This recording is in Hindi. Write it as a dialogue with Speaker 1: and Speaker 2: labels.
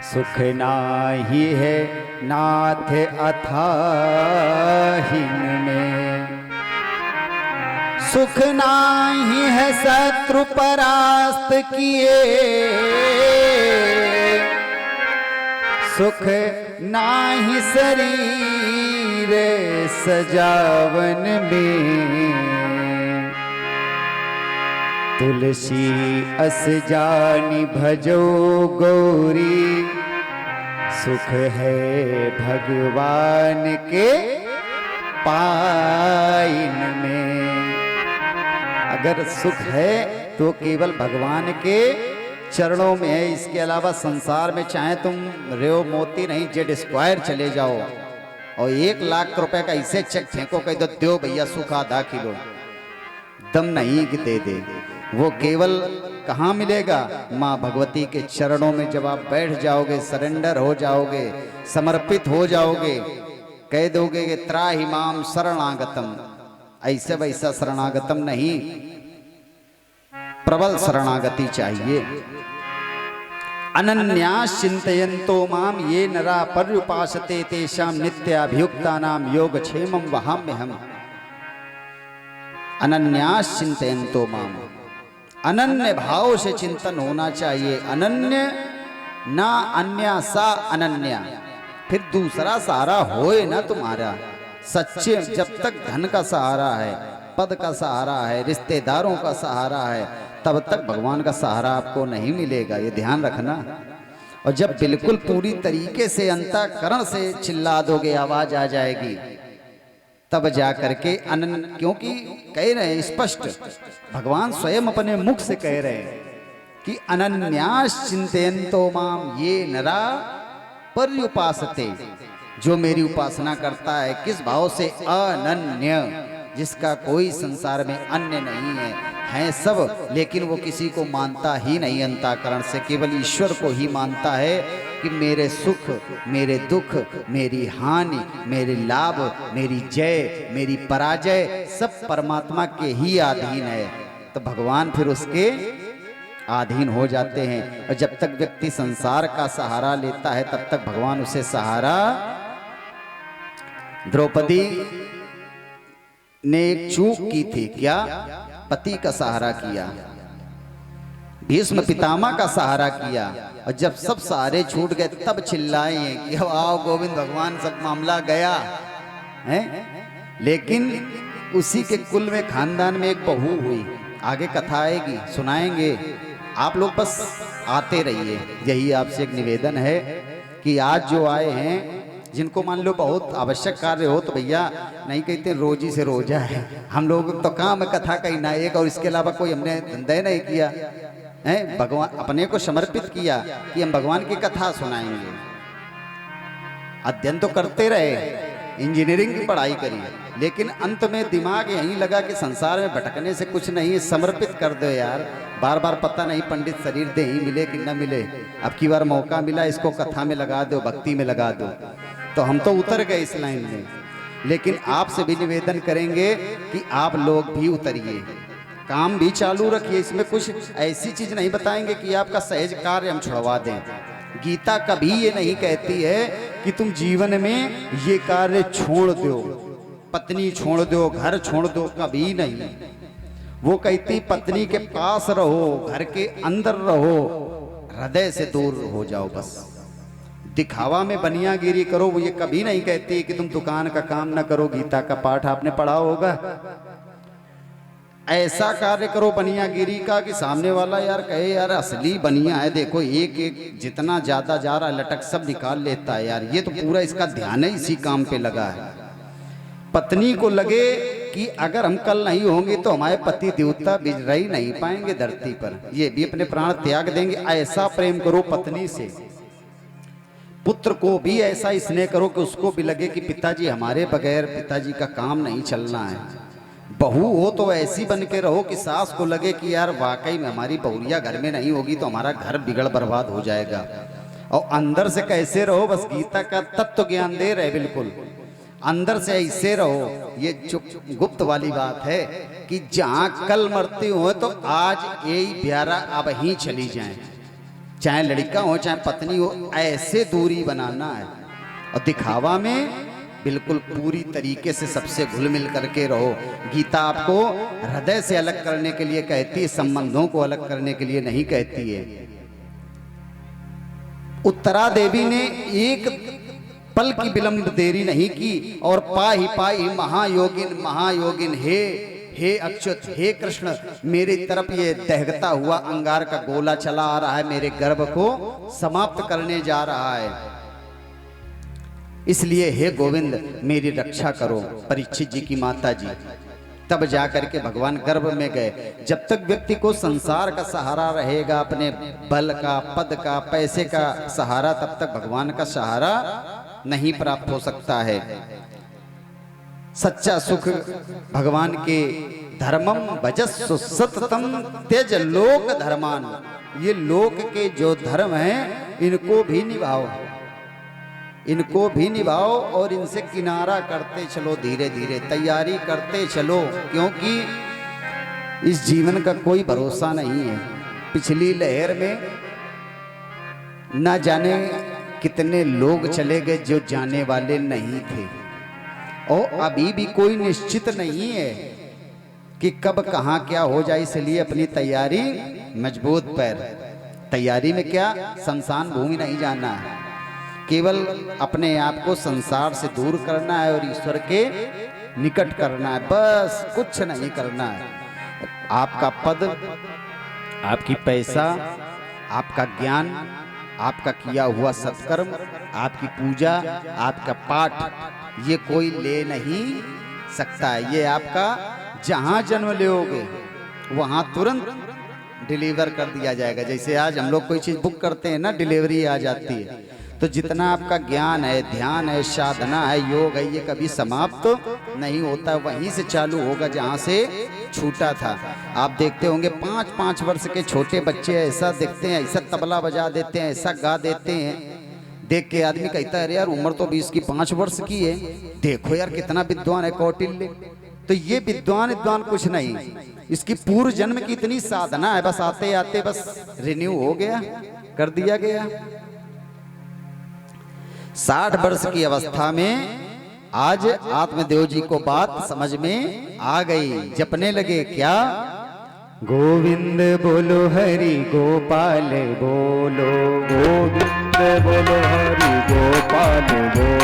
Speaker 1: सुख नाही है नाथ अथाहिन में, सुख नाही है शत्रु परास्त किए, सुख नाही शरीर सजावन में। तुलसी अस जानी भजो गौरी, सुख है भगवान के पाइन में। अगर सुख है तो केवल भगवान के चरणों में है। इसके अलावा संसार में चाहे तुम रेव मोती नहीं जेड स्क्वायर चले जाओ और 1 लाख रुपए का ऐसे चेक फेंको कह दो दो भैया सुख आधा किलो, दम नहीं कि दे दे। वो केवल कहाँ मिलेगा? माँ भगवती के चरणों में जब आप बैठ जाओगे, सरेंडर हो जाओगे, समर्पित हो जाओगे, कह दोगे कि त्राहिमाम शरणागतम। ऐसे वैसा शरणागतम नहीं, प्रबल शरणागति चाहिए। अनन्यास चिंतयन्तो माम ये नरा पर्युपासते तेषां नित्याभियुक्तानां योगक्षेमं वहाम्यहम्। अनन्यास चिंतयन्तो माम, अनन्य भाव से चिंतन होना चाहिए। अनन्य ना अन्या सा अनन्या, फिर दूसरा सहारा होए ना तुम्हारा। सच्चे जब तक धन का सहारा है, पद का सहारा है, रिश्तेदारों का सहारा है, तब तक भगवान का सहारा आपको नहीं मिलेगा, ये ध्यान रखना। और जब बिल्कुल पूरी तरीके से अंतःकरण से चिल्ला दोगे, आवाज आ जाएगी, तब जा करके अनन्य, क्योंकि कह रहे हैं स्पष्ट, भगवान स्वयं अपने मुख से कह रहे हैं कि अनन्यास चिंतयन्तो माम ये नरा पर्युपासते। जो मेरी उपासना करता है किस भाव से? अनन्य, जिसका कोई संसार में अन्य नहीं है, हैं सब, लेकिन वो किसी को मानता ही नहीं अंतःकरण से, केवल ईश्वर को ही मानता है कि मेरे सुख, मेरे दुख, मेरी हानि, मेरे लाभ, मेरी जय, मेरी पराजय सब परमात्मा के ही अधीन है। तो भगवान फिर उसके अधीन हो जाते हैं। और जब तक व्यक्ति संसार का सहारा लेता है तब तक भगवान उसे सहारा। द्रौपदी ने एक चूक की थी, क्या? पति का सहारा किया, भीष्म पितामह का सहारा किया, और जब सब सहारे छूट गए तब चिल्लाए हैं कि अब आओ गोविंद भगवान, सब मामला गया है। लेकिन उसी के कुल में, खानदान में एक बहू हुई। आगे कथा आएगी, सुनाएंगे, आप लोग बस आते रहिए। यही आपसे एक निवेदन है कि आज जो आए हैं, जिनको मान लो बहुत आवश्यक कार्य हो तो भैया नहीं कहते रोजी से रोजा है, हम लोग तो काम है कथा का ही ना एक, और इसके अलावा कोई हमने धंधा नहीं किया है। भगवान अपने को समर्पित किया कि हम भगवान की कथा सुनाएंगे। अध्ययन तो करते रहे, इंजीनियरिंग की पढ़ाई करी, लेकिन अंत में दिमाग यहीं लगा कि संसार में भटकने से कुछ नहीं है, समर्पित कर दो यार। बार बार पता नहीं पंडित शरीर दे ही मिले कि न मिले, अब की बार मौका मिला, इसको कथा में लगा दो, भक्ति में लगा दो। तो हम तो उतर गए इस लाइन में, लेकिन आपसे भी निवेदन करेंगे कि आप लोग भी उतरिए, काम भी चालू रखिए। इसमें कुछ ऐसी चीज नहीं बताएंगे कि आपका सहज कार्य हम छुड़वा दें। गीता कभी ये नहीं कहती है कि तुम जीवन में ये कार्य छोड़ दो, पत्नी छोड़ दो, घर छोड़ दो, कभी नहीं। वो कहती पत्नी के पास रहो, घर के अंदर रहो, हृदय से दूर हो जाओ। बस दिखावा में बनियागिरी करो, वो ये कभी नहीं कहती कि तुम दुकान का काम ना करो। गीता का पाठ आपने पढ़ा होगा। ऐसा कार्य करो बनियागिरी का कि सामने वाला यार कहे यार असली बनिया है, देखो एक एक जितना ज्यादा जा रहा लटक सब निकाल लेता है यार, ये तो पूरा इसका ध्यान है इसी काम पे लगा है। पत्नी को लगे कि अगर हम कल नहीं होंगे तो हमारे पति देवता रह ही नहीं पाएंगे धरती पर, ये भी अपने प्राण त्याग देंगे। ऐसा प्रेम करो पत्नी से। पुत्र को भी ऐसा स्नेह करो कि उसको भी लगे कि पिताजी हमारे बगैर पिताजी का काम नहीं चलना है। बहू हो तो ऐसी बन के रहो कि सास को लगे कि यार वाकई में हमारी बहुरिया घर में नहीं होगी तो हमारा घर बिगड़ बर्बाद हो जाएगा। और अंदर से कैसे रहो, बस गीता का तत्व ज्ञान दे रहे, बिल्कुल अंदर से ऐसे रहो। ये चुप गुप्त वाली बात है कि जहां कल मरती हो तो आज यही प्यारा अब ही चली जाएं। चाहे लड़का हो चाहे पत्नी हो, ऐसे दूरी बनाना है। और दिखावा में बिल्कुल पूरी तरीके से सबसे घुल मिल करके रहो। गीता आपको हृदय से अलग करने के लिए कहती है, संबंधों को अलग करने के लिए नहीं कहती है। उत्तरा देवी ने एक पल की विलंब देरी नहीं की और पाही पाही महायोगिन महायोगिन, हे अच्युत, हे कृष्ण, मेरी तरफ ये दहकता हुआ अंगार का गोला चला आ रहा है, मेरे गर्भ को समाप्त करने जा रहा है, इसलिए हे गोविंद मेरी रक्षा करो। परीक्षित जी की माता जी तब जाकर के भगवान गर्भ में गए। जब तक व्यक्ति को संसार का सहारा रहेगा, अपने बल का, पद का, पैसे का सहारा, तब तक भगवान का सहारा नहीं प्राप्त हो सकता है। सच्चा सुख भगवान के धर्मम भजस्सु सततम त्यज लोक धर्मान, ये लोक के जो धर्म हैं इनको भी निभाओ, इनको भी निभाओ और इनसे किनारा करते चलो, धीरे धीरे तैयारी करते चलो, क्योंकि इस जीवन का कोई भरोसा नहीं है। पिछली लहर में ना जाने कितने लोग चले गए जो जाने वाले नहीं थे, और अभी भी कोई निश्चित नहीं है कि कब कहाँ क्या हो जाए, इसलिए अपनी तैयारी मजबूत पर। तैयारी में क्या, शमशान भूमि नहीं जाना है, केवल अपने आप को संसार से दूर करना है और ईश्वर के निकट करना है, बस कुछ नहीं करना है। आपका पद, आपकी पैसा, आपका ज्ञान, आपका किया हुआ सत्कर्म, आपकी पूजा, आपका पाठ, ये कोई ले नहीं सकता है। ये आपका जहाँ जन्म लोगे वहाँ तुरंत डिलीवर कर दिया जाएगा। जैसे आज हम लोग कोई चीज़ बुक करते हैं ना, डिलीवरी आ जाती है। तो जितना आपका ज्ञान है, ध्यान है, साधना है, योग है, ये कभी समाप्त नहीं होता, वहीं से चालू होगा जहाँ से छूटा था। आप देखते होंगे 5-5 वर्ष के छोटे बच्चे ऐसा दिखते हैं, ऐसा तबला बजा देते हैं, ऐसा गा देते हैं, देख के आदमी कहता है अरे यार उम्र तो 20 की 5 वर्ष की है, देखो यार कितना विद्वान है, कौटिल्य। तो ये विद्वान कुछ नहीं, इसकी पूर्व जन्म की इतनी साधना है, बस आते आते बस रिन्यू हो गया, कर दिया गया। 60 वर्ष की अवस्था में आज आत्मदेव जी को बात समझ में आ गई, जपने लगे क्या, गोविंद बोलो हरि गोपाल बोलो, गोविंद बोलो हरि गोपाल बोलो।